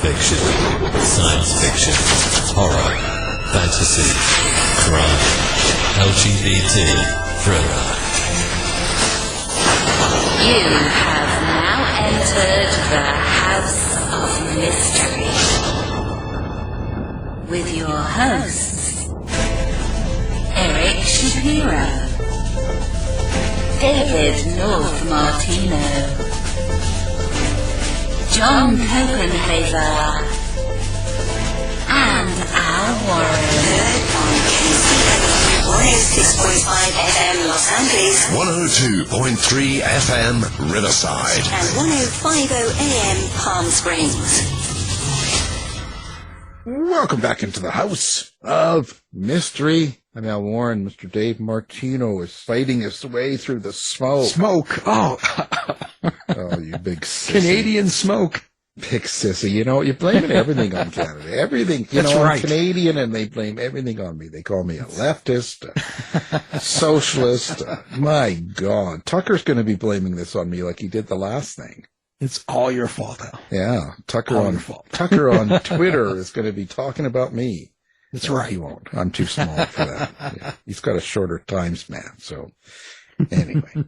fiction, science fiction, horror, fantasy, crime, LGBT, thriller. You have now entered the House of Mystery with your hosts, Eric Shapiro, David North Martino, John Copenhaver, and Al Warren. Heard on KCO 106.5 FM Los Angeles, 102.3 FM Riverside, and 105.0 AM Palm Springs. Welcome back into the House of Mystery. I'm Al Warren. Mr. Dave Martino is fighting his way through the smoke. Smoke. Oh. Oh, you big sissy. Canadian smoke. Big sissy. You know, you're blaming everything on Canada. Everything. You That's know, right. I'm Canadian and they blame everything on me. They call me a leftist, a socialist. My God. Tucker's going to be blaming this on me like he did the last thing. It's all your fault, Al. Yeah. Tucker All on your fault. Tucker on Twitter is going to be talking about me. That's No, right. He won't. I'm too small for that. Yeah. He's got a shorter time span. So anyway.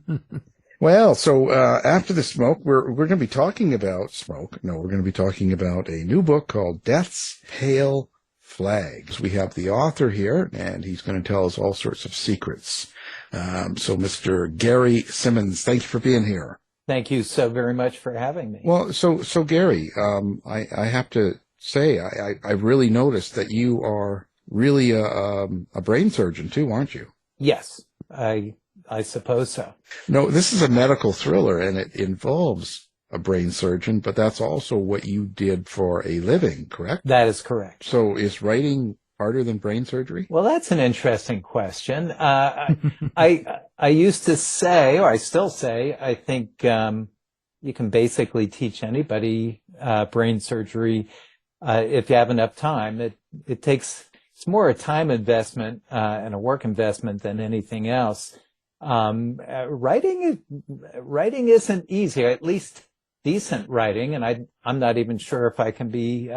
Well, so after the smoke, we're going to be talking about smoke. No, we're going to be talking about a new book called Death's Pale Flags. We have the author here, and he's going to tell us all sorts of secrets. So Mr. Gary Simonds, thank you for being here. Thank you so very much for having me. Well, so Gary, I have to say, I really noticed that you are really a brain surgeon too, aren't you? Yes, I suppose so. No, this is a medical thriller, and it involves a brain surgeon, but that's also what you did for a living, correct? That is correct. So is writing harder than brain surgery? Well, that's an interesting question. I used to say, or I still say, I think you can basically teach anybody brain surgery if you have enough time. It takes, it's more a time investment and a work investment than anything else. Writing isn't easy, at least decent writing, and I'm not even sure if I can be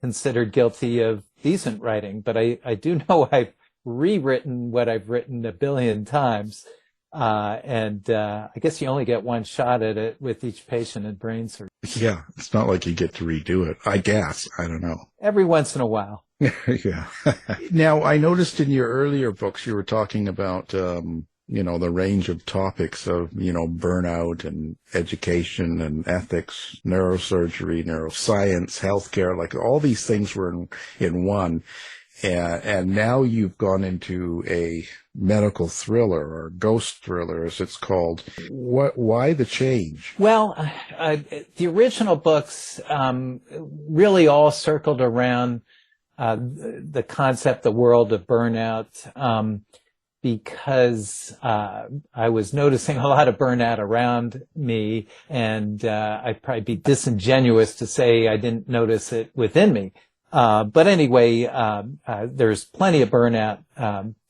considered guilty of decent writing, but I do know I've rewritten what I've written a billion times, and I guess you only get one shot at it with each patient in brain surgery. Yeah, it's not like you get to redo it, I guess. I don't know. Every once in a while. Yeah. Now, I noticed in your earlier books you were talking about, the range of topics of, burnout and education and ethics, neurosurgery, neuroscience, healthcare, like all these things were in one. And now you've gone into a medical thriller or ghost thriller, as it's called. Why the change? Well, the original books really all circled around the concept, the world of burnout, because I was noticing a lot of burnout around me, and I'd probably be disingenuous to say I didn't notice it within me. But anyway, there's plenty of burnout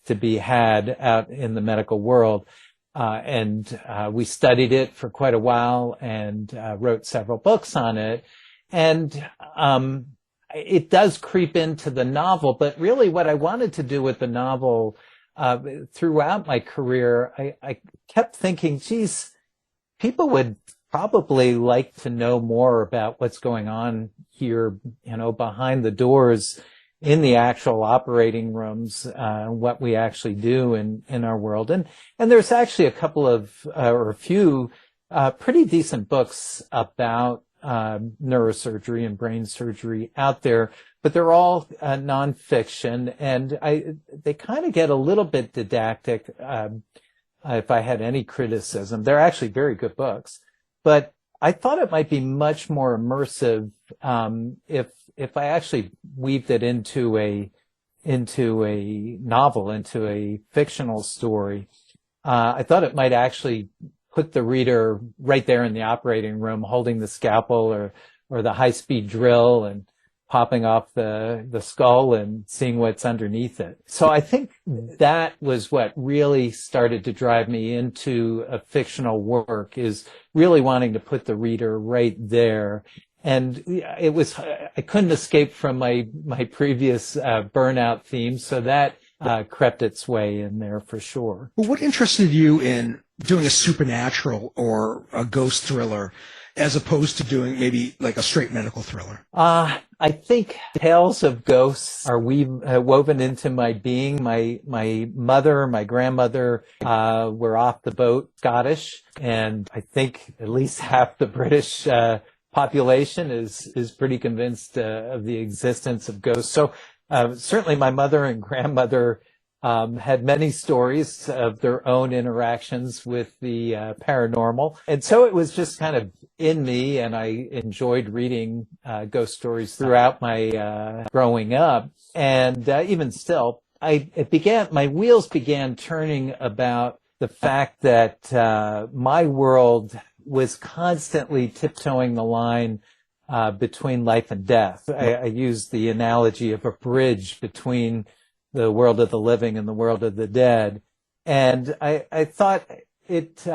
to be had out in the medical world, and we studied it for quite a while and wrote several books on it. And it does creep into the novel, but really what I wanted to do with the novel throughout my career, I kept thinking, geez, people would probably like to know more about what's going on here, behind the doors in the actual operating rooms, what we actually do in our world. And there's actually a couple of, or a few, pretty decent books about neurosurgery and brain surgery out there, but they're all nonfiction, and they kind of get a little bit didactic. If I had any criticism, they're actually very good books, but I thought it might be much more immersive if I actually weaved it into a novel, into a fictional story. I thought it might actually put the reader right there in the operating room, holding the scalpel or the high-speed drill and popping off the skull and seeing what's underneath it. So I think that was what really started to drive me into a fictional work, is really wanting to put the reader right there And it was, I couldn't escape from my previous burnout theme, so that crept its way in there for sure. Well, what interested you in doing a supernatural or a ghost thriller as opposed to doing maybe like a straight medical thriller? I think tales of ghosts are woven into my being. My mother, my grandmother were off the boat Scottish, and I think at least half the British population is pretty convinced of the existence of ghosts. So certainly my mother and grandmother had many stories of their own interactions with the paranormal. And so it was just kind of in me, and I enjoyed reading ghost stories throughout my growing up. And even still, my wheels began turning about the fact that my world was constantly tiptoeing the line between life and death. I use the analogy of a bridge between the world of the living and the world of the dead. And I thought if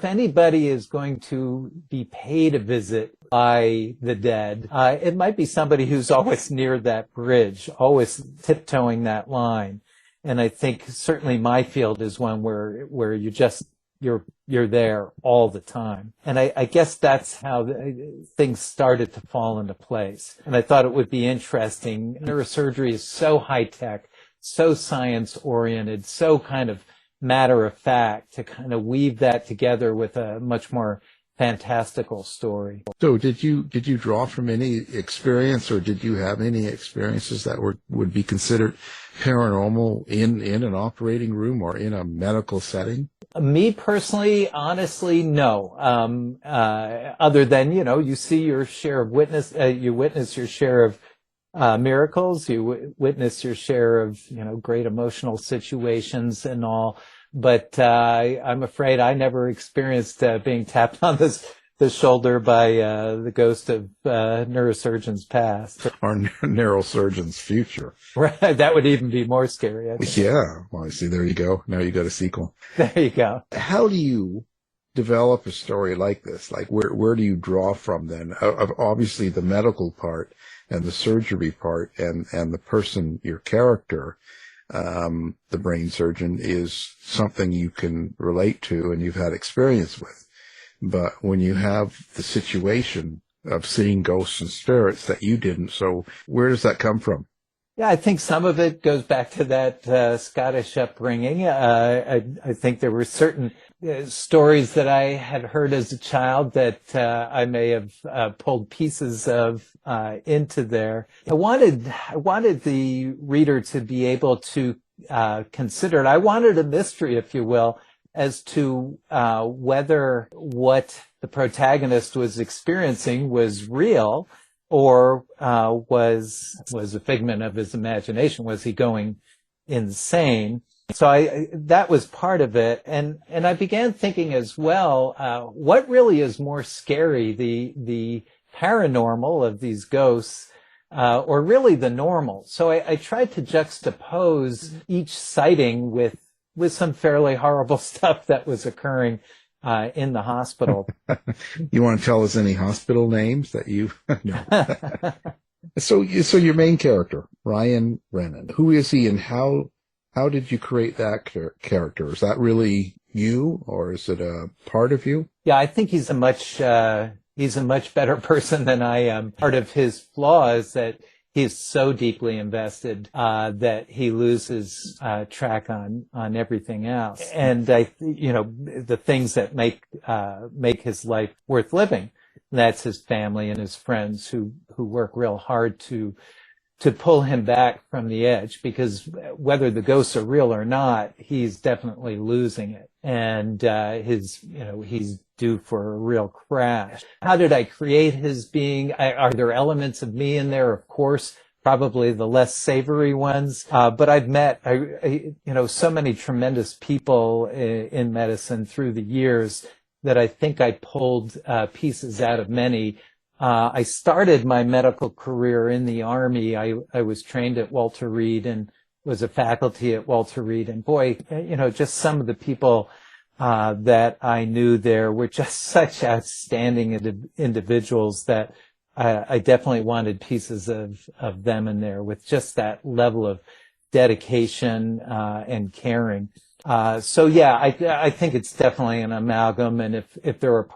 anybody is going to be paid a visit by the dead, it might be somebody who's always near that bridge, always tiptoeing that line. And I think certainly my field is one where you're there all the time. And I guess that's how things started to fall into place. And I thought it would be interesting. Neurosurgery is so high tech, so science oriented, so kind of matter of fact, to kind of weave that together with a much more fantastical story. So did you draw from any experience, or did you have any experiences that would be considered paranormal in an operating room or in a medical setting? Me personally, honestly, no. Other than, you see your share of you witness your share of miracles, you witness your share of, great emotional situations and all. But I'm afraid I never experienced being tapped on the shoulder by the ghost of neurosurgeon's past. Or neurosurgeon's future. Right, that would even be more scary, I think. Yeah, well, see, there you go. Now you got a sequel. There you go. How do you develop a story like this? Like, where do you draw from then? Obviously, the medical part and the surgery part and the person, your character, the brain surgeon, is something you can relate to and you've had experience with. But when you have the situation of seeing ghosts and spirits that you didn't, so where does that come from? Yeah, I think some of it goes back to that Scottish upbringing. I think there were certain stories that I had heard as a child that I may have pulled pieces of into there. I wanted the reader to be able to consider it. I wanted a mystery, if you will, as to whether what the protagonist was experiencing was real or was a figment of his imagination. Was he going insane? So that was part of it. And I began thinking as well, what really is more scary, the paranormal of these ghosts, or really the normal? So I tried to juxtapose each sighting with some fairly horrible stuff that was occurring in the hospital. You want to tell us any hospital names that you know? So your main character, Ryan Brenan, who is he, and how did you create that character? Is that really you, or is it a part of you? Yeah, I think he's a much better person than I am. Part of his flaw is that he's so deeply invested that he loses track on everything else. And the things that make his life worth living, that's his family and his friends who work real hard to pull him back from the edge, because whether the ghosts are real or not, he's definitely losing it. And he's due for a real crash. How did I create his being? Are there elements of me in there? Of course, probably the less savory ones. But I've met, so many tremendous people in medicine through the years that I think I pulled pieces out of many. I started my medical career in the Army. I was trained at Walter Reed and was a faculty at Walter Reed. And boy, just some of the people that I knew there were just such outstanding individuals that I definitely wanted pieces of them in there with just that level of dedication and caring. So yeah, I think it's definitely an amalgam. And if there are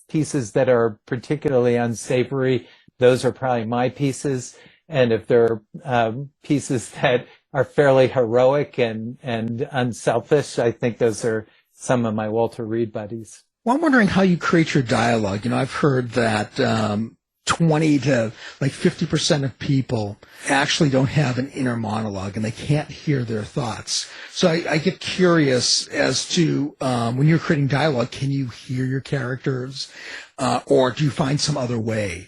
pieces that are particularly unsavory, those are probably my pieces. And if there are pieces that are fairly heroic and unselfish, I think those are some of my Walter Reed buddies. Well, I'm wondering how you create your dialogue. I've heard that 20 to like 50% of people actually don't have an inner monologue and they can't hear their thoughts. So I get curious as to when you're creating dialogue, can you hear your characters, or do you find some other way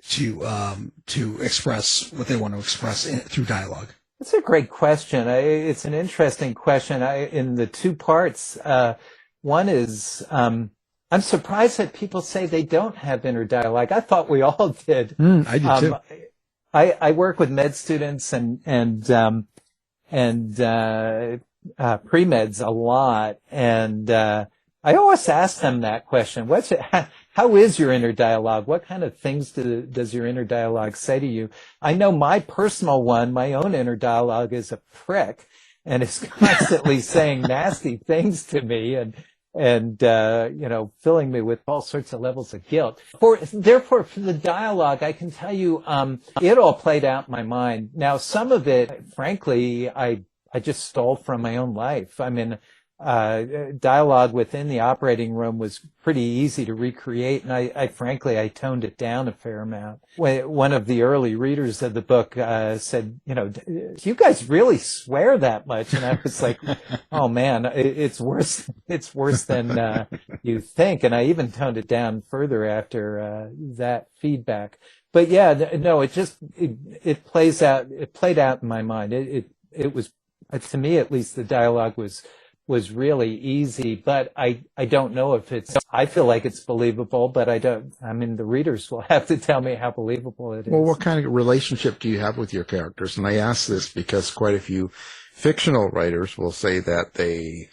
to express what they want to express through dialogue? That's a great question. It's an interesting question. In the two parts, one is I'm surprised that people say they don't have inner dialogue. I thought we all did. I do too. I work with med students and pre-meds a lot, and I always ask them that question. How is your inner dialogue? What kind of things does your inner dialogue say to you? I know my personal one, my own inner dialogue is a prick and is constantly saying nasty things to me and filling me with all sorts of levels of guilt. Therefore, for the dialogue, I can tell you, it all played out in my mind. Now, some of it, frankly, I just stole from my own life. I mean, dialogue within the operating room was pretty easy to recreate, and I frankly toned it down a fair amount. One of the early readers of the book said, do you guys really swear that much? And I was like, oh man, it's worse than you think. And I even toned it down further after that feedback. But yeah, no, it plays out. It played out in my mind. It was, to me at least, the dialogue was really easy, but I don't know if I feel like it's believable, but the readers will have to tell me how believable it is. Well, what kind of relationship do you have with your characters? And I ask this because quite a few fictional writers will say that they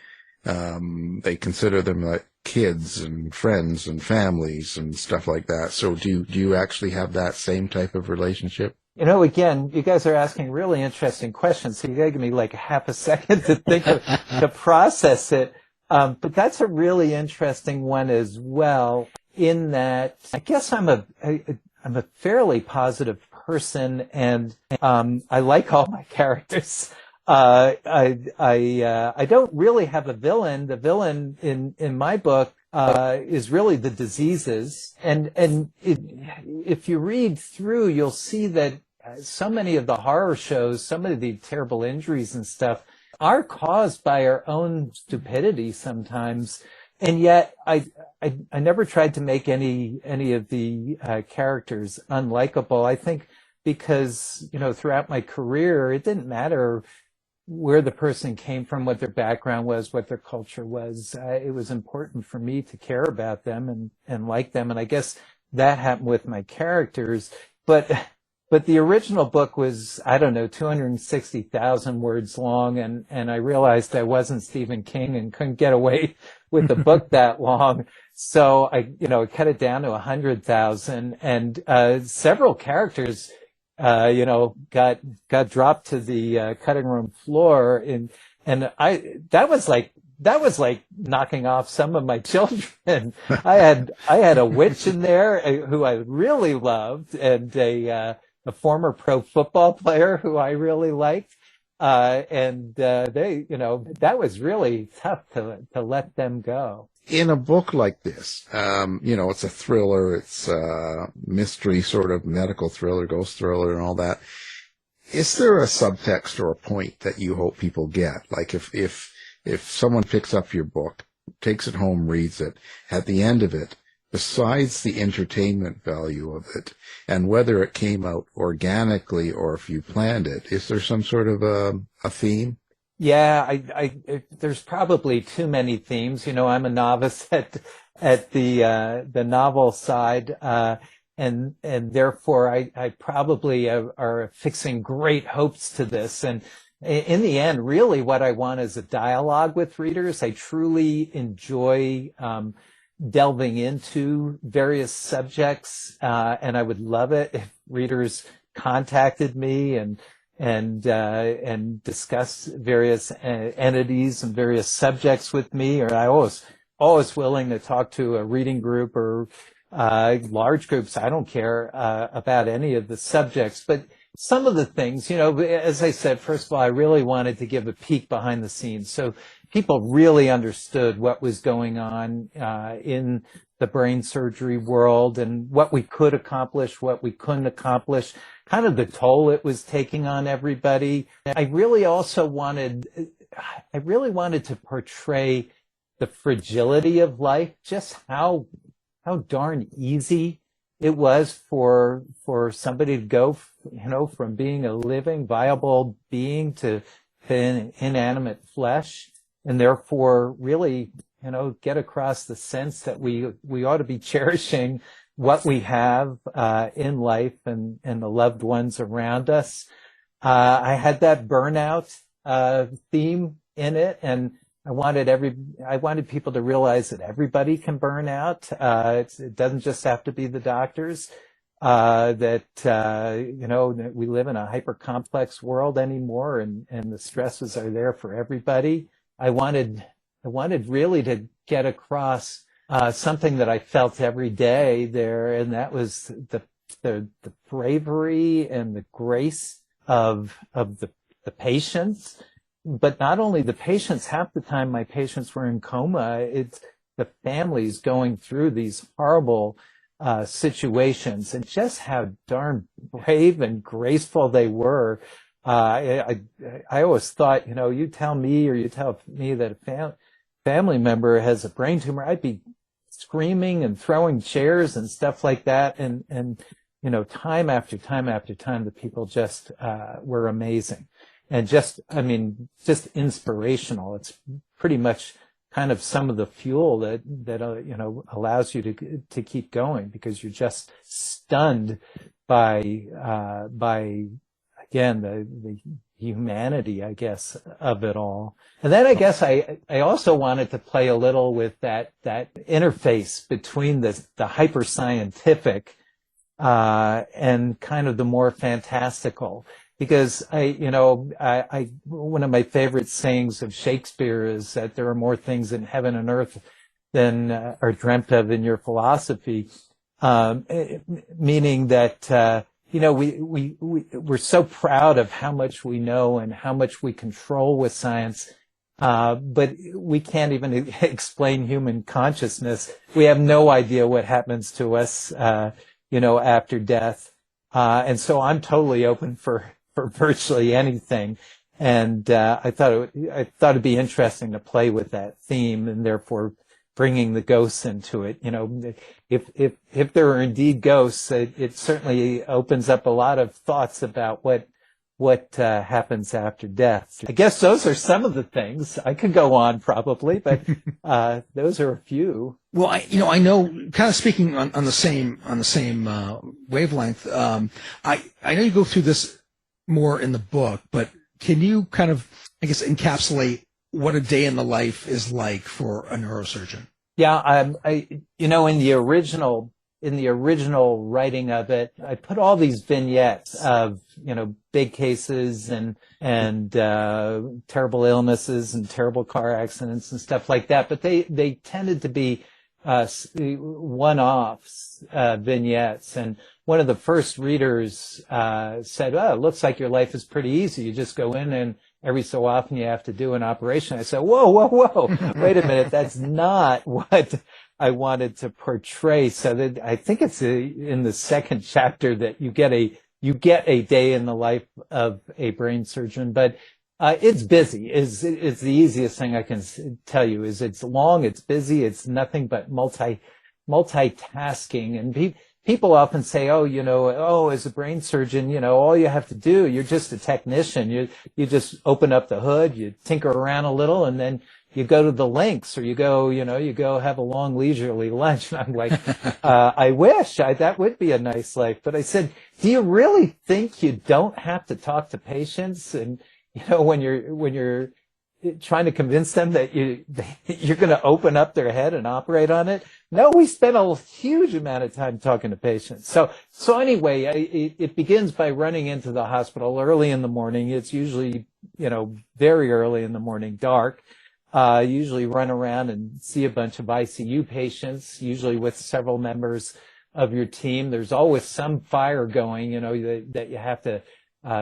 consider them like kids and friends and families and stuff like that. So do you actually have that same type of relationship? Again, you guys are asking really interesting questions, so you gotta give me like half a second to think to process it. But that's a really interesting one as well, in that I guess I'm a fairly positive person, and I like all my characters. I don't really have a villain. The villain in my book is really the diseases, and if you read through, you'll see that so many of the horror shows, some of the terrible injuries and stuff are caused by our own stupidity sometimes. And yet I never tried to make any of the characters unlikable. I think because, throughout my career, it didn't matter where the person came from, what their background was, what their culture was. It was important for me to care about them and like them. And I guess that happened with my characters. But the original book was, 260,000 words long, and I realized I wasn't Stephen King and couldn't get away with a book that long. So I cut it down to 100,000, and several characters, got dropped to the cutting room floor, and that was like knocking off some of my children. I had a witch in there who I really loved, and a former pro football player who I really liked. That was really tough to let them go. In a book like this, it's a thriller, it's a mystery, sort of medical thriller, ghost thriller and all that. Is there a subtext or a point that you hope people get? Like if someone picks up your book, takes it home, reads it, at the end of it, besides the entertainment value of it, and whether it came out organically or if you planned it, is there some sort of a theme? Yeah, there's probably too many themes. I'm a novice at the novel side, and therefore I probably are fixing great hopes to this. And in the end, really what I want is a dialogue with readers. I truly enjoy delving into various subjects, and I would love it if readers contacted me and discuss various entities and various subjects with me. Or I always willing to talk to a reading group or large groups. I don't care about any of the subjects, but some of the things, as I said, first of all, I really wanted to give a peek behind the scenes, so people really understood what was going on in the brain surgery world and what we could accomplish, what we couldn't accomplish, kind of the toll it was taking on everybody. I really wanted to portray the fragility of life, just how darn easy it was for somebody to go, from being a living, viable being to inanimate flesh, and therefore really, get across the sense that we ought to be cherishing what we have in life and the loved ones around us. I had that burnout theme in it, and I wanted people to realize that everybody can burn out. It doesn't just have to be the doctors. That we live in a hyper complex world anymore, and the stresses are there for everybody. I wanted really to get across something that I felt every day there, and that was the bravery and the grace of the patients. But not only the patients, half the time my patients were in coma, it's the families going through these horrible situations, and just how darn brave and graceful they were. I always thought, you tell me that a family member has a brain tumor, I'd be screaming and throwing chairs and stuff like that. And time after time after time, the people just were amazing. And just inspirational. It's pretty much kind of some of the fuel that allows you to keep going, because you're just stunned by again the humanity, I guess, of it all. And then I guess I also wanted to play a little with that interface between the hyper scientific and kind of the more fantastical. Because one of my favorite sayings of Shakespeare is that there are more things in heaven and earth than are dreamt of in your philosophy, meaning that we're so proud of how much we know and how much we control with science, but we can't even explain human consciousness. We have no idea what happens to us, after death, and so I'm totally open for virtually anything, and I thought it'd be interesting to play with that theme, and therefore bringing the ghosts into it. If there are indeed ghosts, it certainly opens up a lot of thoughts about what happens after death. I guess those are some of the things. I could go on probably, but those are a few. Well, I know, kind of speaking on the same wavelength. I know you go through this more in the book, but can you kind of, I guess, encapsulate what a day in the life is like for a neurosurgeon? Yeah, in the original writing of it, I put all these vignettes of, big cases and terrible illnesses and terrible car accidents and stuff like that. But they tended to be one-offs, vignettes. And one of the first readers said, "Oh, it looks like your life is pretty easy. You just go in and every so often you have to do an operation." I said, whoa, wait a minute. That's not what I wanted to portray. So that I think it's in the second chapter that you get a day in the life of a brain surgeon, but it's busy. It's the easiest thing I can tell you. Is it's long, it's busy, it's nothing but multitasking. And people often say, as a brain surgeon, all you have to do, you're just a technician. You just open up the hood, you tinker around a little, and then you go to the links, or you go have a long leisurely lunch. And I'm like, I wish that would be a nice life. But I said, do you really think you don't have to talk to patients? And, when you're trying to convince them that you're going to open up their head and operate on it, No, we spend a huge amount of time talking to patients. So anyway, it begins by running into the hospital early in the morning. It's usually, very early in the morning, dark. Usually run around and see a bunch of ICU patients, usually with several members of your team. There's always some fire going, that you have to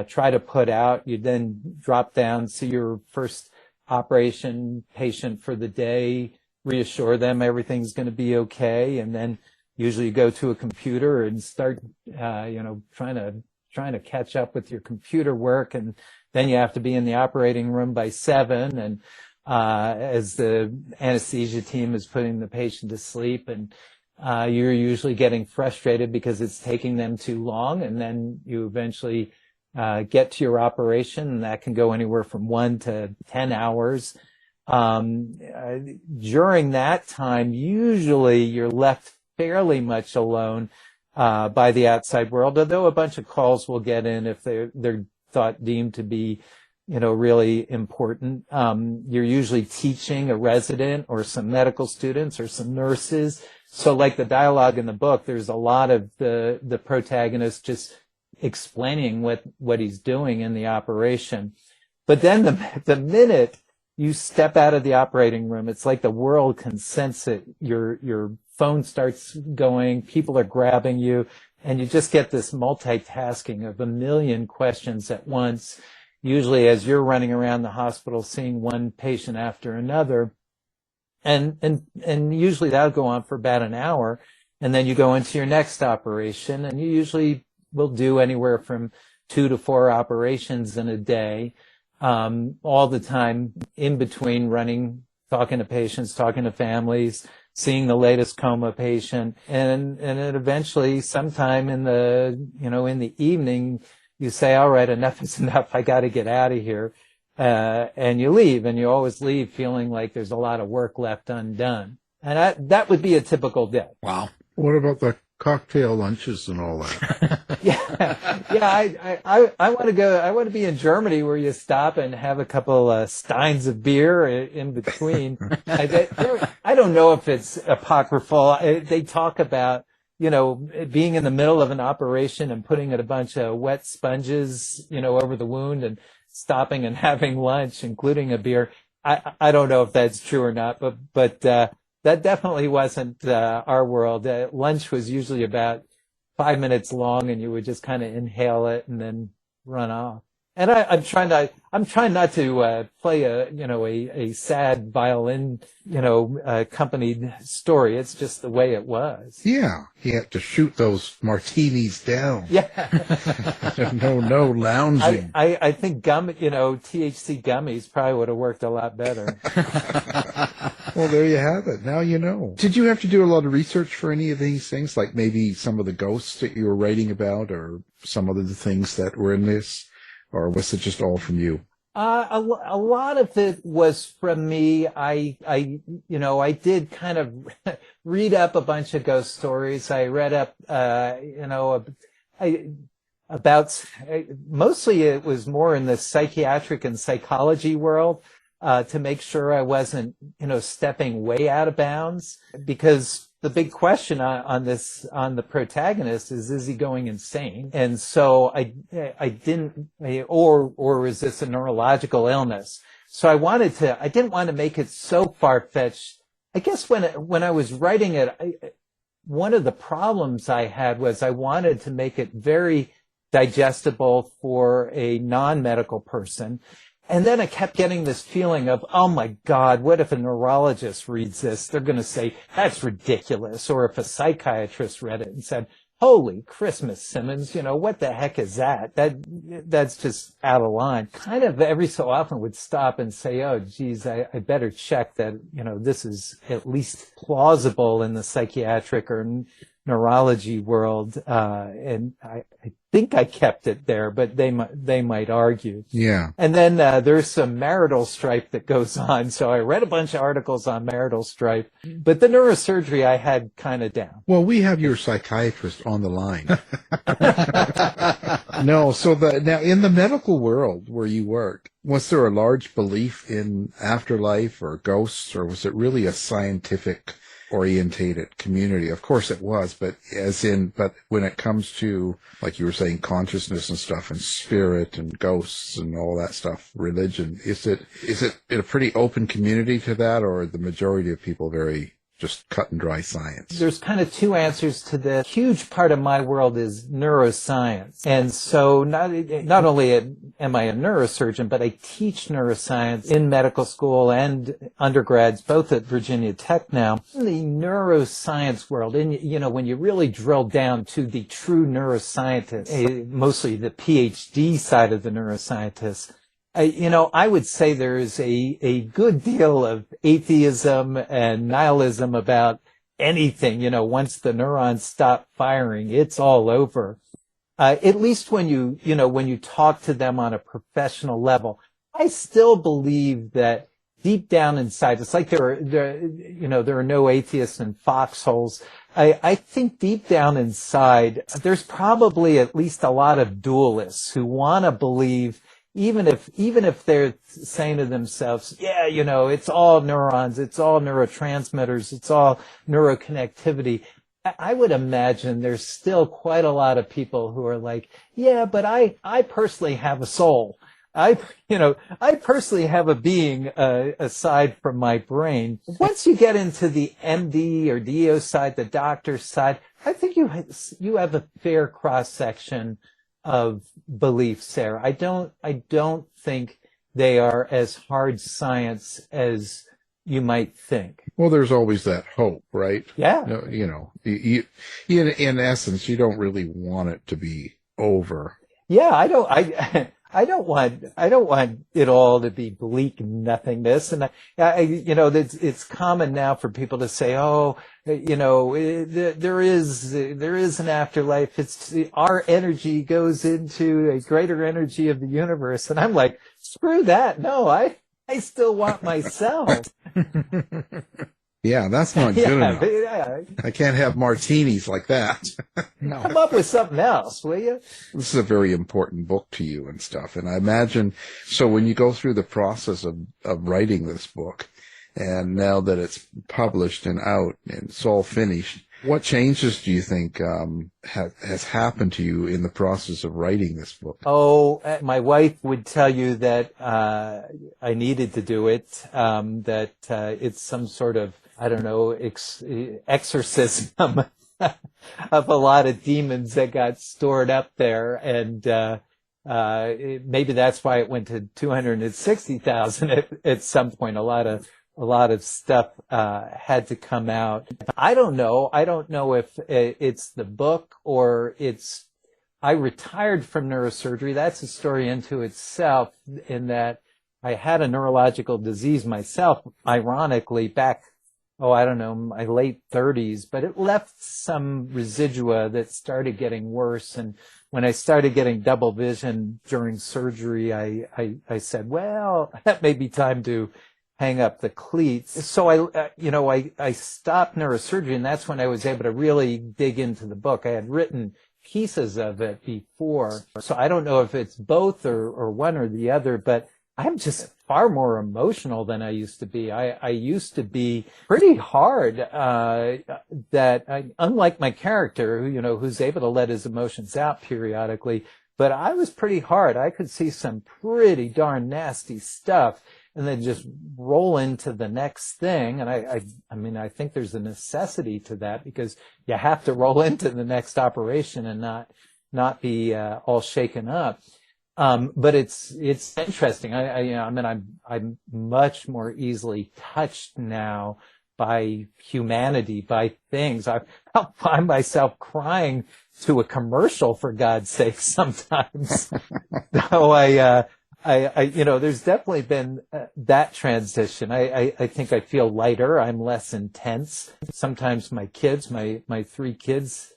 try to put out. You then drop down, see your first operation patient for the day, reassure them everything's going to be okay, and then usually you go to a computer and start, trying to catch up with your computer work, and then you have to be in the operating room by 7, and as the anesthesia team is putting the patient to sleep, and you're usually getting frustrated because it's taking them too long, and then you eventually get to your operation, and that can go anywhere from 1 to 10 hours. During that time, usually you're left fairly much alone by the outside world, although a bunch of calls will get in if they're deemed to be, really important. You're usually teaching a resident or some medical students or some nurses. So like the dialogue in the book, there's a lot of the protagonist just explaining what he's doing in the operation. But then the minute you step out of the operating room, it's like the world can sense it. Your phone starts going, people are grabbing you, and you just get this multitasking of a million questions at once, usually as you're running around the hospital seeing one patient after another. And usually that'll go on for about an hour, and then you go into your next operation, and you usually will do anywhere from 2 to 4 operations in a day. All the time in between running, talking to patients, talking to families, seeing the latest coma patient, and then eventually sometime in the evening, you say, all right, enough is enough. I got to get out of here. And you leave, and you always leave feeling like there's a lot of work left undone. And that would be a typical day. Wow. What about the cocktail lunches and all that? I want to go. I want to be in Germany where you stop and have a couple steins of beer in between. I don't know if it's apocryphal. They talk about, being in the middle of an operation and putting a bunch of wet sponges, over the wound and stopping and having lunch, including a beer. I don't know if that's true or not, but that definitely wasn't our world. Lunch was usually about 5 minutes long, and you would just kind of inhale it and then run off. And I'm trying not to play a sad violin, accompanied story. It's just the way it was. Yeah, he had to shoot those martinis down. Yeah. no lounging. I think THC gummies probably would have worked a lot better. Well, there you have it. Now you know. Did you have to do a lot of research for any of these things, like maybe some of the ghosts that you were writing about, or some of the things that were in this? Or was it just all from you? A lot of it was from me. I did kind of read up a bunch of ghost stories. I read up, about, mostly it was more in the psychiatric and psychology world, to make sure I wasn't, stepping way out of bounds, because the big question on the protagonist is he going insane? And so I didn't, or is this a neurological illness? So I didn't want to make it so far-fetched. I guess when I was writing it, one of the problems I had was I wanted to make it very digestible for a non-medical person. And then I kept getting this feeling of, oh my God, what if a neurologist reads this? They're going to say, that's ridiculous. Or if a psychiatrist read it and said, holy Christmas, Simonds, what the heck is that? That's just out of line. Kind of every so often would stop and say, oh, geez, I better check that, this is at least plausible in the psychiatric or neurology world. And I think I kept it there, but they might argue. Yeah. And then there's some marital strife that goes on. So I read a bunch of articles on marital strife, but the neurosurgery I had kind of down. Well, we have your psychiatrist on the line. No, so now in the medical world where you worked, was there a large belief in afterlife or ghosts, or was it really a scientific orientated community. Of course it was, but when it comes to, like you were saying, consciousness and stuff and spirit and ghosts and all that stuff, religion, is it a pretty open community to that, or are the majority of people very just cut and dry science? There's kind of two answers to this. A huge part of my world is neuroscience. And so not only am I a neurosurgeon, but I teach neuroscience in medical school and undergrads, both at Virginia Tech now. In the neuroscience world, and when you really drill down to the true neuroscientists, mostly the PhD side of the neuroscientists, I would say there's a good deal of atheism and nihilism about anything. Once the neurons stop firing, it's all over. At least when you talk to them on a professional level. I still believe that deep down inside, it's like there are no atheists in foxholes. I think deep down inside, there's probably at least a lot of dualists who want to believe, even if they're saying to themselves, yeah, it's all neurons, it's all neurotransmitters, it's all neuroconnectivity. I would imagine there's still quite a lot of people who are like, yeah, but I personally have a soul. I personally have a being aside from my brain. Once you get into the MD or DO side, the doctor side, I think you have a fair cross section of beliefs there. I don't think they are as hard science as you might think. Well, there's always that hope, right? Yeah. In essence, you don't really want it to be over. Yeah, I don't want it all to be bleak nothingness. And it's common now for people to say, oh, there is an afterlife. It's our energy goes into a greater energy of the universe. And I'm like, screw that. No, I still want myself. Yeah, that's not good enough. Yeah. I can't have martinis like that. No. Come up with something else, will you? This is a very important book to you and stuff. And I imagine, so when you go through the process of writing this book, and now that it's published and out and it's all finished, what changes do you think has happened to you in the process of writing this book? Oh, my wife would tell you that I needed to do it, that it's some sort of, I don't know, exorcism of a lot of demons that got stored up there. And maybe that's why it went to 260,000 at some point. A lot of stuff had to come out. I don't know if it's the book or I retired from neurosurgery. That's a story into itself, in that I had a neurological disease myself, ironically, back, my late 30s, but it left some residua that started getting worse. And when I started getting double vision during surgery, I said, well, that may be time to hang up the cleats. So I stopped neurosurgery, and that's when I was able to really dig into the book. I had written pieces of it before, so I don't know if it's both or one or the other, but I'm just far more emotional than I used to be. I used to be pretty hard, unlike my character, who's able to let his emotions out periodically, but I was pretty hard. I could see some pretty darn nasty stuff and then just roll into the next thing. And I think there's a necessity to that, because you have to roll into the next operation and not be all shaken up. But it's interesting. I'm much more easily touched now by humanity, by things. I'll find myself crying to a commercial, for God's sake, sometimes. So there's definitely been that transition. I think I feel lighter. I'm less intense. Sometimes my kids, my 3 kids,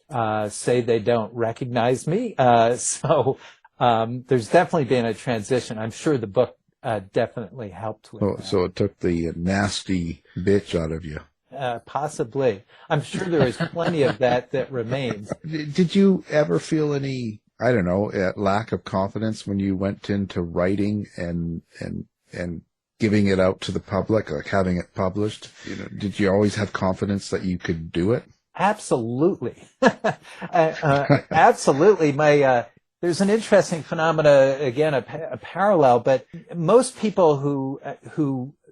say they don't recognize me. So there's definitely been a transition. I'm sure the book definitely helped with that. So it took the nasty bitch out of you. Possibly. I'm sure there is plenty of that remains. Did you ever feel any, I don't know, lack of confidence when you went into writing and giving it out to the public, like having it published? Did you always have confidence that you could do it? Absolutely. Absolutely. There's an interesting phenomena, again, a parallel, but most people who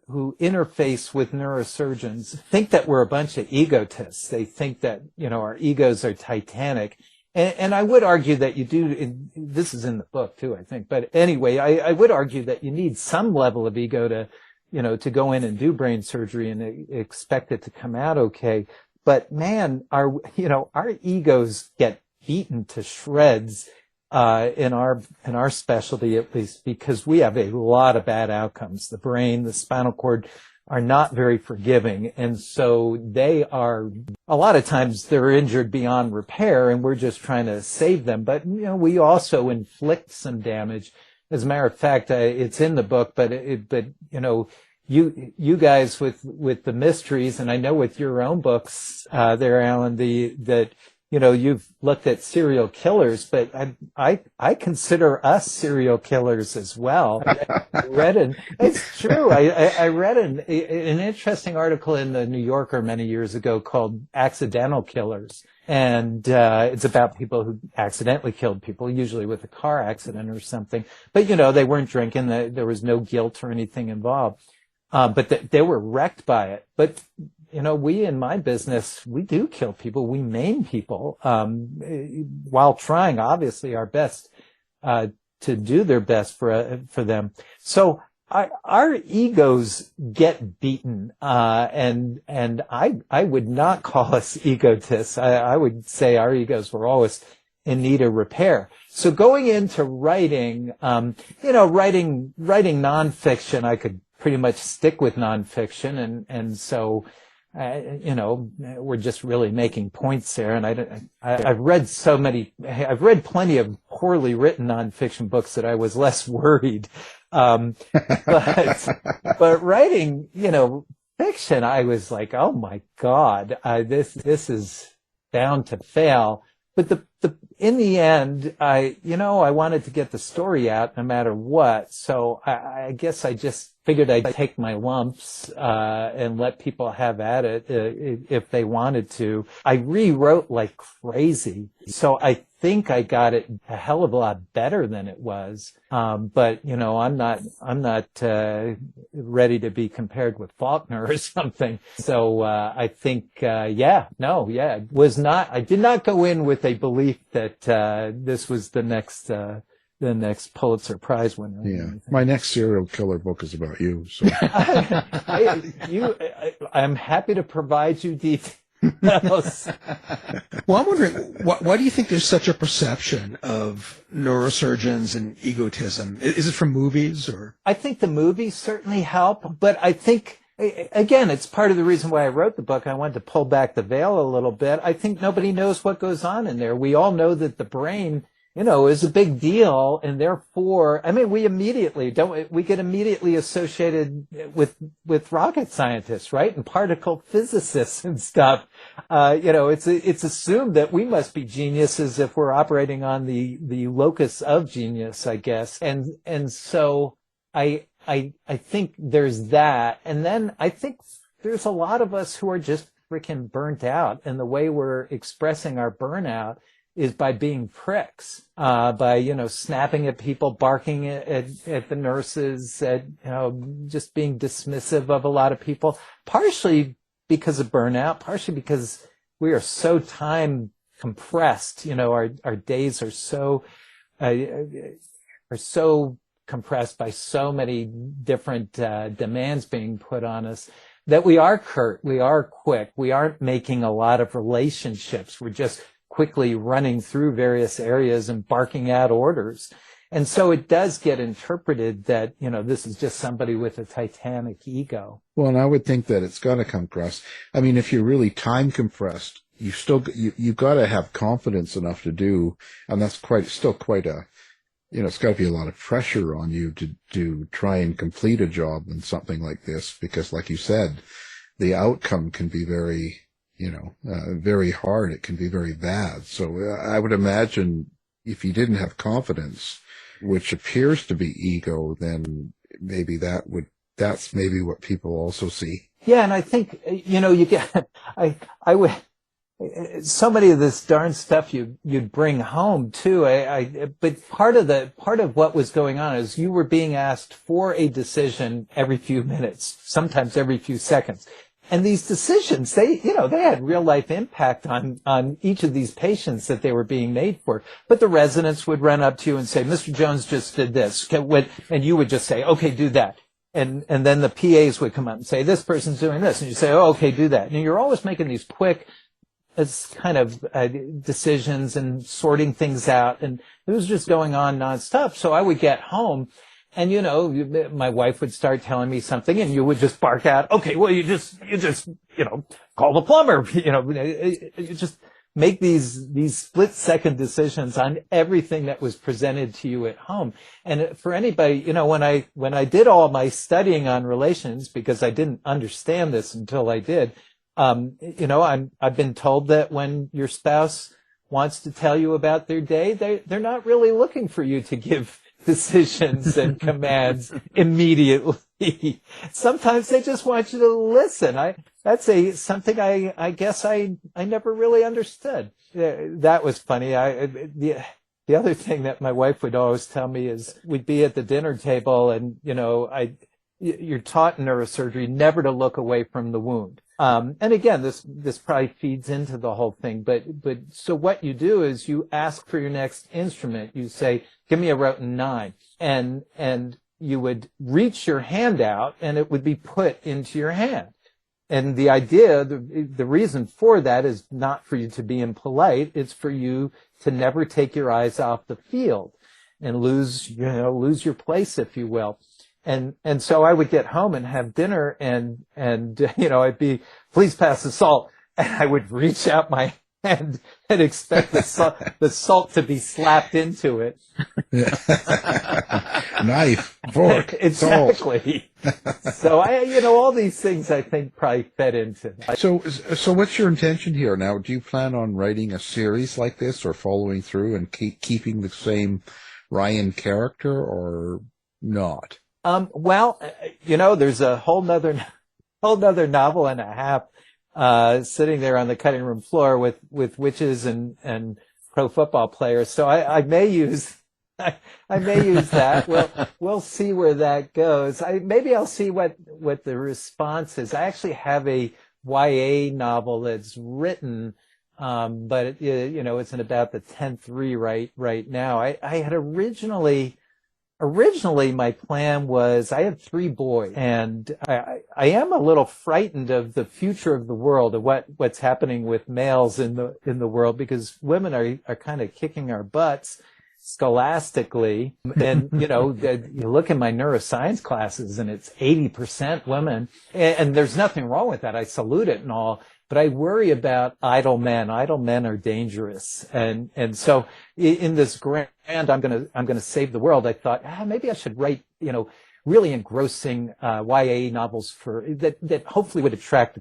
interface with neurosurgeons think that we're a bunch of egotists. They think that, our egos are titanic. And I would argue that you do, this is in the book too, I think. But anyway, I would argue that you need some level of ego to go in and do brain surgery and expect it to come out okay. But man, our egos get beaten to shreds, in our specialty, at least, because we have a lot of bad outcomes. The brain, the spinal cord are not very forgiving. And so they are, a lot of times they're injured beyond repair, and we're just trying to save them. But, we also inflict some damage. As a matter of fact, it's in the book, but you guys with the mysteries, and I know with your own books, there, Alan, you've looked at serial killers, but I consider us serial killers as well. It's true. I read an interesting article in the New Yorker many years ago called Accidental Killers. And, it's about people who accidentally killed people, usually with a car accident or something. But, they weren't drinking. There was no guilt or anything involved. But they were wrecked by it. But, we in my business, we do kill people. We maim people, while trying obviously our best, to do their best for them. So our egos get beaten, and I would not call us egotists. I would say our egos were always in need of repair. So going into writing, writing nonfiction, I could pretty much stick with nonfiction, and so, we're just really making points there. And I've read plenty of poorly written nonfiction books that I was less worried. But writing, fiction, I was like, oh my God, this is bound to fail. But in the end, I wanted to get the story out no matter what. So I guess I just figured I'd take my lumps, and let people have at it, if they wanted to. I rewrote like crazy. So I think I got it a hell of a lot better than it was. But I'm not ready to be compared with Faulkner or something. So, I think, I did not go in with a belief that, this was the next Pulitzer Prize winner. Yeah. My next serial killer book is about you. So. I'm happy to provide you details. Well, I'm wondering, why do you think there's such a perception of neurosurgeons and egotism? Is it from movies or? I think the movies certainly help, but I think, again, it's part of the reason why I wrote the book. I wanted to pull back the veil a little bit. I think nobody knows what goes on in there. We all know that the brain, is a big deal, and therefore, we get immediately associated with rocket scientists, right? And particle physicists and stuff. It's assumed that we must be geniuses if we're operating on the locus of genius, I guess. And so I think there's that. And then I think there's a lot of us who are just freaking burnt out, and the way we're expressing our burnout is by being pricks, by, snapping at people, barking at the nurses, just being dismissive of a lot of people, partially because of burnout, partially because we are so time compressed. Our days are so compressed by so many different demands being put on us that we are curt, we are quick, we aren't making a lot of relationships. We're just quickly running through various areas and barking out orders. And so it does get interpreted that, this is just somebody with a titanic ego. Well, and I would think that it's got to come across. If you're really time compressed, you've got to have confidence enough to do, and that's still quite a, it's got to be a lot of pressure on you to try and complete a job in something like this, because like you said, the outcome can be very, very hard. It can be very bad. So I would imagine if you didn't have confidence, which appears to be ego, then maybe that would that's maybe what people also see. Yeah, and I think, you get, I would, so many of this darn stuff you'd bring home too. But part of what was going on is you were being asked for a decision every few minutes, sometimes every few seconds. And these decisions, they had real life impact on each of these patients that they were being made for. But the residents would run up to you and say, Mr. Jones just did this. And you would just say, okay, do that. And then the PAs would come up and say, this person's doing this. And you say, oh, okay, do that. And you're always making these quick, kind of decisions and sorting things out. And it was just going on nonstop. So I would get home and, my wife would start telling me something and you would just bark out, okay, well, you just, call the plumber, you just make these split second decisions on everything that was presented to you at home. And for anybody, when I did all my studying on relations, because I didn't understand this until I did, I've been told that when your spouse wants to tell you about their day, they're not really looking for you to give decisions and commands immediately. Sometimes they just want you to listen. That's something I guess I never really understood. That was funny. The other thing that my wife would always tell me is we'd be at the dinner table and, you're taught in neurosurgery never to look away from the wound. And again, this probably feeds into the whole thing, but so what you do is you ask for your next instrument. You say, give me a Roten 9. And you would reach your hand out and it would be put into your hand. And the idea, the reason for that is not for you to be impolite. It's for you to never take your eyes off the field and lose your place, if you will. And so I would get home and have dinner and I'd be, please pass the salt. And I would reach out my hand and expect the salt to be slapped into it. Knife, fork, exactly. So all these things I think probably fed into that. So what's your intention here now? Do you plan on writing a series like this or following through and keeping the same Ryan character or not? There's a whole nother novel and a half, sitting there on the cutting room floor with witches and pro football players. So I may use that. We'll see where that goes. Maybe I'll see what the response is. I actually have a YA novel that's written, but it's in about the 10th right now. I had Originally, my plan was I have 3 boys, and I am a little frightened of the future of the world, of what's happening with males in the world, because women are kind of kicking our butts scholastically. And, you look in my neuroscience classes and it's 80% women, and there's nothing wrong with that. I salute it and all. But I worry about idle men. Idle men are dangerous. And so in this grand, I'm going to save the world. I thought, maybe I should write, really engrossing, YA novels that hopefully would attract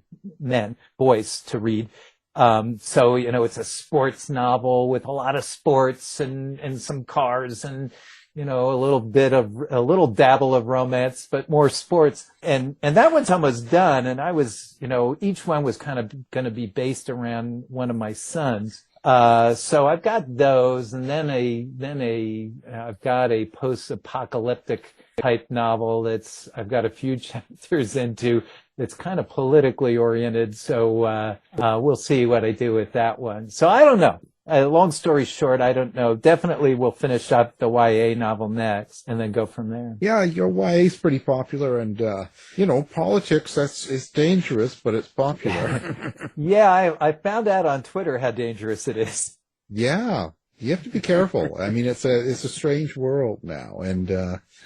boys to read. So, it's a sports novel with a lot of sports and some cars and, a little dabble of romance, but more sports. And that one's almost done. And I was, each one was kind of going to be based around one of my sons. So I've got those, and then I've got a post-apocalyptic type novel I've got a few chapters into that's kind of politically oriented. So, we'll see what I do with that one. So I don't know. Long story short, I don't know. Definitely we'll finish up the YA novel next and then go from there. Yeah, your YA is pretty popular, and, politics, is dangerous, but it's popular. Yeah, I found out on Twitter how dangerous it is. Yeah, you have to be careful. I mean, it's a strange world now, and,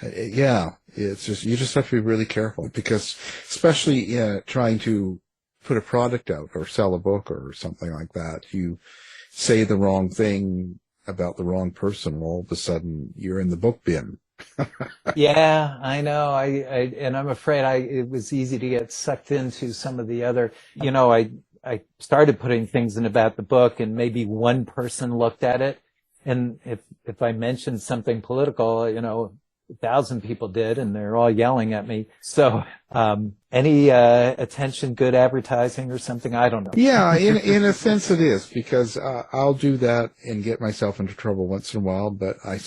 it's just, you just have to be really careful, because especially, trying to put a product out or sell a book or something like that, you say the wrong thing about the wrong person, and all of a sudden you're in the book bin. Yeah, I know. And I'm afraid it was easy to get sucked into some of the other, I started putting things in about the book and maybe one person looked at it. And if I mentioned something political, 1,000 people did, and they're all yelling at me. So, any attention, good advertising or something? I don't know. Yeah, in a sense it is, because I'll do that and get myself into trouble once in a while, but it's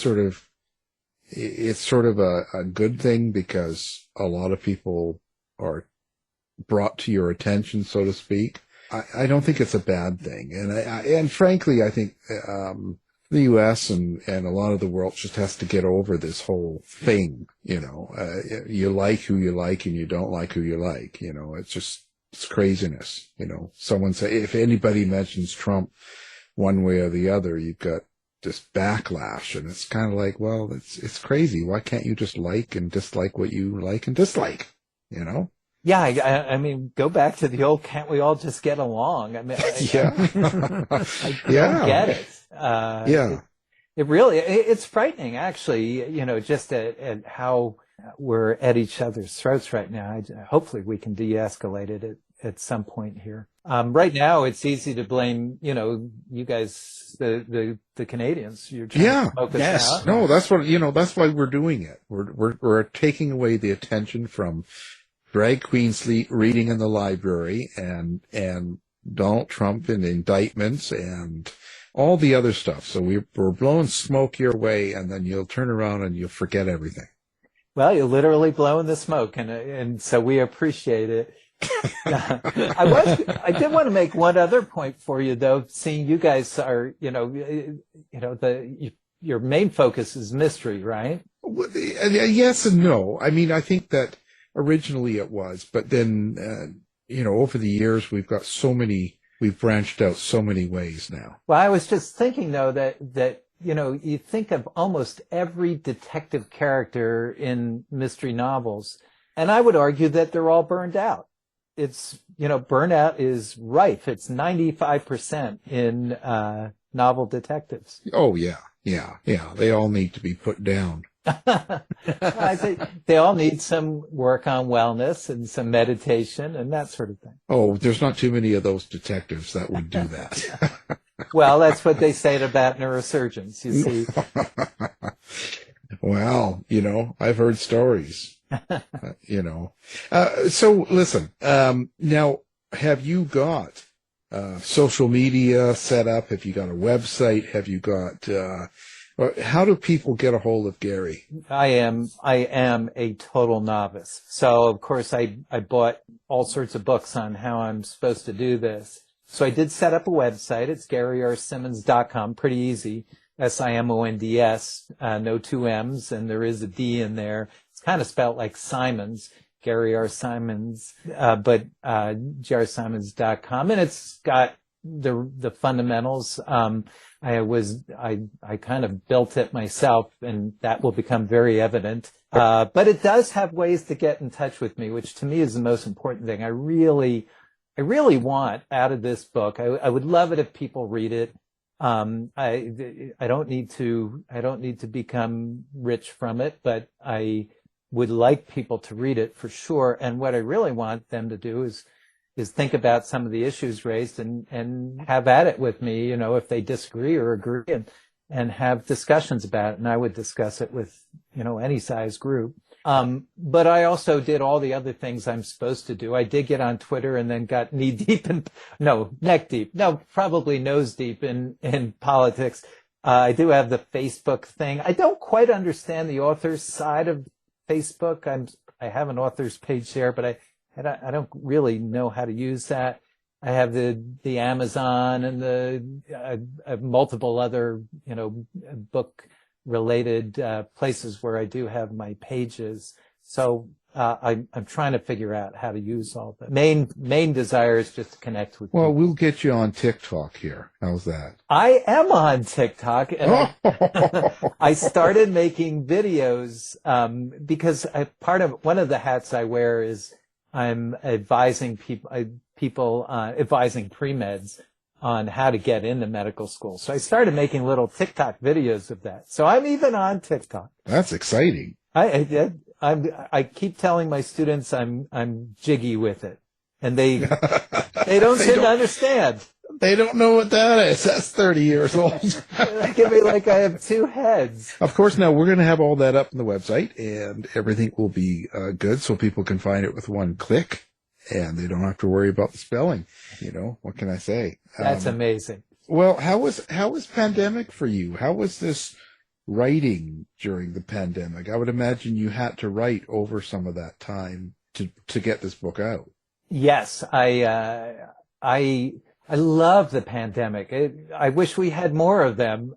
sort of a good thing, because a lot of people are brought to your attention, so to speak. I don't think it's a bad thing. And frankly, I think the U.S. and a lot of the world just has to get over this whole thing. You like who you like and you don't like who you like. It's craziness. Someone say, if anybody mentions Trump one way or the other, you've got this backlash, and it's kind of like, well, it's crazy. Why can't you just like and dislike what you like and dislike? Yeah, I mean, go back to the old, can't we all just get along? I mean, Yeah. I don't get it. Yeah. It really, it's frightening, actually, just at how we're at each other's throats right now. Hopefully we can de-escalate it at some point here. Right now, it's easy to blame, you guys, the Canadians. You're trying to smoke us out. No, that's that's why we're doing it. We're taking away the attention from drag queens reading in the library and Donald Trump and indictments and all the other stuff. So we're blowing smoke your way, and then you'll turn around and you'll forget everything. Well, you're literally blowing the smoke, and so we appreciate it. I did want to make one other point for you, though. Seeing you guys are, your main focus is mystery, right? Yes and no. I mean, I think that originally it was, but then, over the years, we've branched out so many ways now. Well, I was just thinking, though, that you think of almost every detective character in mystery novels, and I would argue that they're all burned out. It's, burnout is rife. It's 95% in novel detectives. Oh, yeah. Yeah. They all need to be put down. I think they all need some work on wellness and some meditation and that sort of thing. Oh, there's not too many of those detectives that would do that. Well, that's what they say about neurosurgeons, you see. Well, I've heard stories, So listen, now, have you got social media set up? Have you got a website? Have you got... how do people get a hold of Gary? I am a total novice. So, of course, I bought all sorts of books on how I'm supposed to do this. So I did set up a website. It's GaryRSimonds.com. Pretty easy. Simonds, no two M's, and there is a D in there. It's kind of spelled like Simonds, Gary R. Simonds, but GaryRSimonds.com. And it's got the fundamentals. I kind of built it myself, and that will become very evident. But it does have ways to get in touch with me, which to me is the most important thing. I really want out of this book. I would love it if people read it. I don't need to become rich from it, but I would like people to read it for sure. And what I really want them to do is think about some of the issues raised and have at it with me, if they disagree or agree, and have discussions about it. And I would discuss it with, any size group. But I also did all the other things I'm supposed to do. I did get on Twitter and then got neck deep. No, probably nose deep in politics. I do have the Facebook thing. I don't quite understand the author's side of Facebook. I have an author's page there, but I don't really know how to use that. I have the Amazon and the multiple other, book related places where I do have my pages. So I'm trying to figure out how to use all the main desire is just to connect with Well, people. we'll get you on TikTok here. How's that? I am on TikTok, and I started making videos because one of the hats I wear is I'm advising people advising pre-meds on how to get into medical school. So I started making little TikTok videos of that. So I'm even on TikTok. That's exciting. I keep telling my students I'm jiggy with it, and they don't seem to understand. They don't know what that is. That's 30 years old. Give me like I have two heads. Of course, now we're going to have all that up on the website, and everything will be good so people can find it with one click, and they don't have to worry about the spelling. You know, what can I say? That's amazing. Well, how was pandemic for you? How was this writing during the pandemic? I would imagine you had to write over some of that time to get this book out. Yes, I love the pandemic. I wish we had more of them.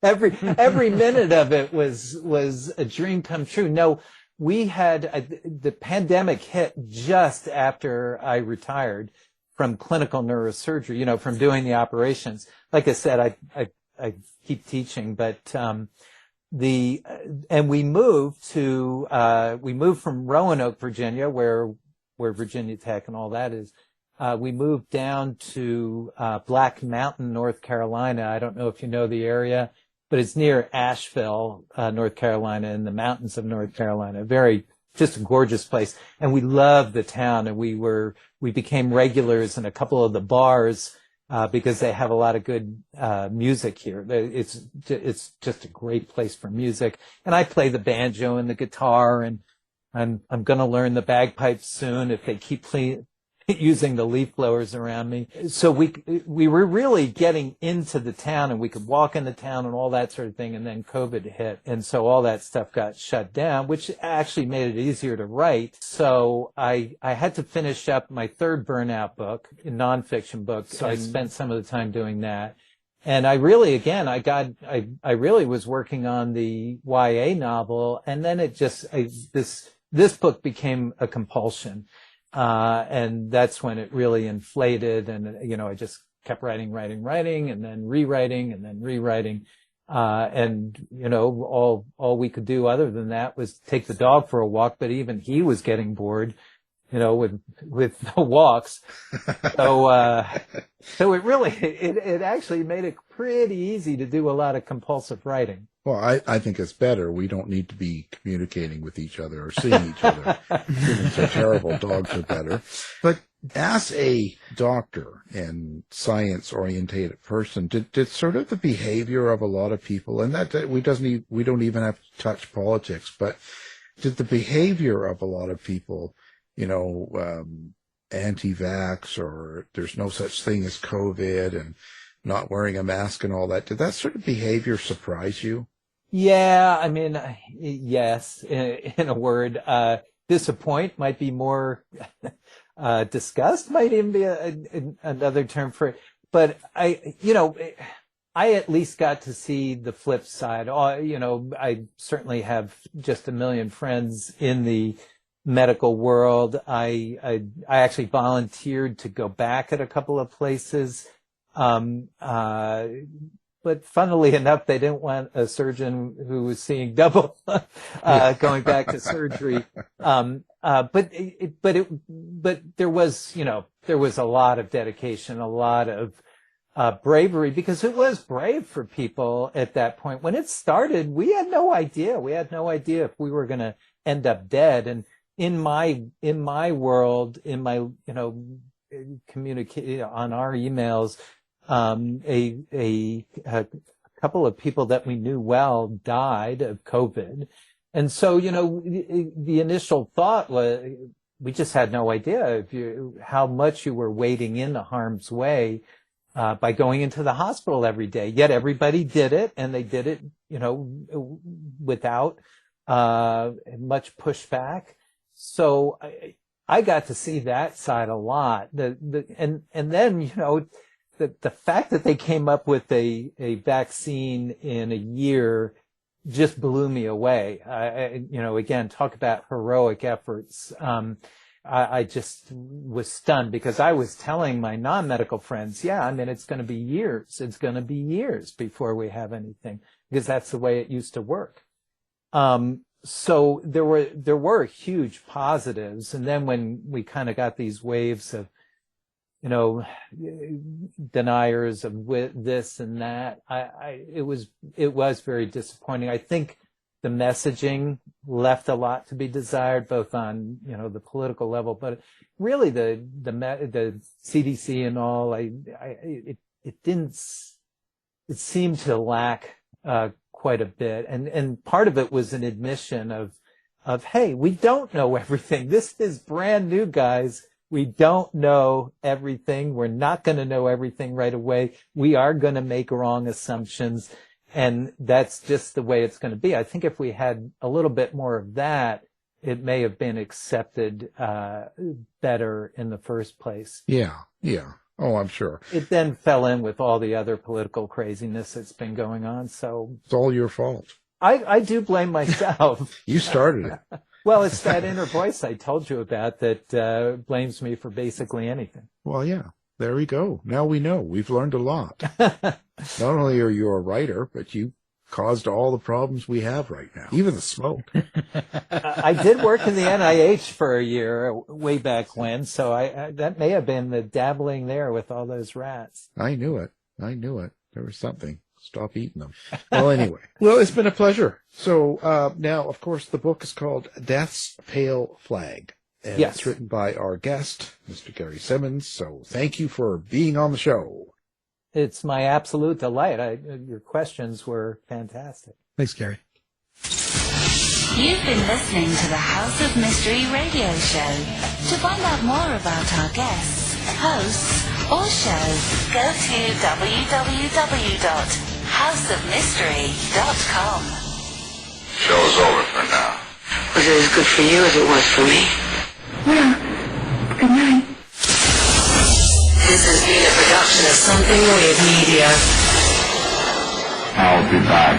Every minute of it was a dream come true. No, we had the pandemic hit just after I retired from clinical neurosurgery. You know, from doing the operations. Like I said, I keep teaching, but and we moved from Roanoke, Virginia, where Virginia Tech and all that is. We moved down to Black Mountain, North Carolina. I don't know if you know the area, but it's near Asheville, North Carolina, in the mountains of North Carolina. Just a gorgeous place. And we loved the town, and we became regulars in a couple of the bars because they have a lot of good music here. It's just a great place for music. And I play the banjo and the guitar, and I'm going to learn the bagpipes soon if they keep using the leaf blowers around me. So we were really getting into the town, and we could walk in the town and all that sort of thing. And then COVID hit. And so all that stuff got shut down, which actually made it easier to write. So I had to finish up my third burnout book, a nonfiction book. So I spent some of the time doing that. And I really, again, I really was working on the YA novel. And then this book became a compulsion. And that's when it really inflated, and, you know, I just kept writing, and then rewriting, and, you know, all we could do other than that was take the dog for a walk, but even he was getting bored, you know, with the walks. So it really, it actually made it pretty easy to do a lot of compulsive writing. Well, I think it's better. We don't need to be communicating with each other or seeing each other. Humans are terrible. Dogs are better. But as a doctor and science-orientated person, did sort of the behavior of a lot of people, and that we don't even have to touch politics, but did the behavior of a lot of people, you know, anti-vax, or there's no such thing as COVID, and not wearing a mask and all that, did that sort of behavior surprise you? Yeah, I mean, yes, in a word. Disappoint might be more, disgust might even be another term for it. But I at least got to see the flip side. You know, I certainly have just a million friends in the medical world. I actually volunteered to go back at a couple of places. But funnily enough, they didn't want a surgeon who was seeing double, going back to surgery. But there was, you know, there was a lot of dedication, a lot of, bravery, because it was brave for people at that point. When it started, we had no idea. We had no idea if we were going to end up dead. And in my world, in my, you know, communicate on our emails, a couple of people that we knew well died of COVID. And so, you know, the initial thought was, we just had no idea how much you were wading into harm's way, by going into the hospital every day. Yet everybody did it, and they did it, you know, without, much pushback. So I got to see that side a lot. And then, you know, the fact that they came up with a vaccine in a year just blew me away. You know, again, talk about heroic efforts. I just was stunned, because I was telling my non-medical friends, yeah, I mean, it's going to be years. It's going to be years before we have anything, because that's the way it used to work. So there were huge positives. And then when we kind of got these waves of, you know, deniers of this and that, it was very disappointing. I think the messaging left a lot to be desired, both on, the political level, but really the CDC and all, it seemed to lack, quite a bit. And part of it was an admission of, hey, we don't know everything. This is brand new, guys. We don't know everything. We're not going to know everything right away. We are going to make wrong assumptions. And that's just the way it's going to be. I think if we had a little bit more of that, it may have been accepted better in the first place. Yeah. Oh, I'm sure. It then fell in with all the other political craziness that's been going on. So it's all your fault. I do blame myself. You started it. Well, it's that inner voice I told you about that blames me for basically anything. Well, yeah. There we go. Now we know. We've learned a lot. Not only are you a writer, but you caused all the problems we have right now, even the smoke. I did work in the NIH for a year way back when, so that may have been the dabbling there with all those rats. I knew it. There was something. Stop eating them. Well, anyway. Well, it's been a pleasure. So now, of course, the book is called Death's Pale Flag. And yes. It's written by our guest, Mr. Gary Simonds. So thank you for being on the show. It's my absolute delight. Your questions were fantastic. Thanks, Gary. You've been listening to the House of Mystery radio show. To find out more about our guests, hosts, or show, go to www.houseofmystery.com. Show's over for now. Was it as good for you as it was for me? Well, good night. This has been a production of Something Weird Media. I'll be back.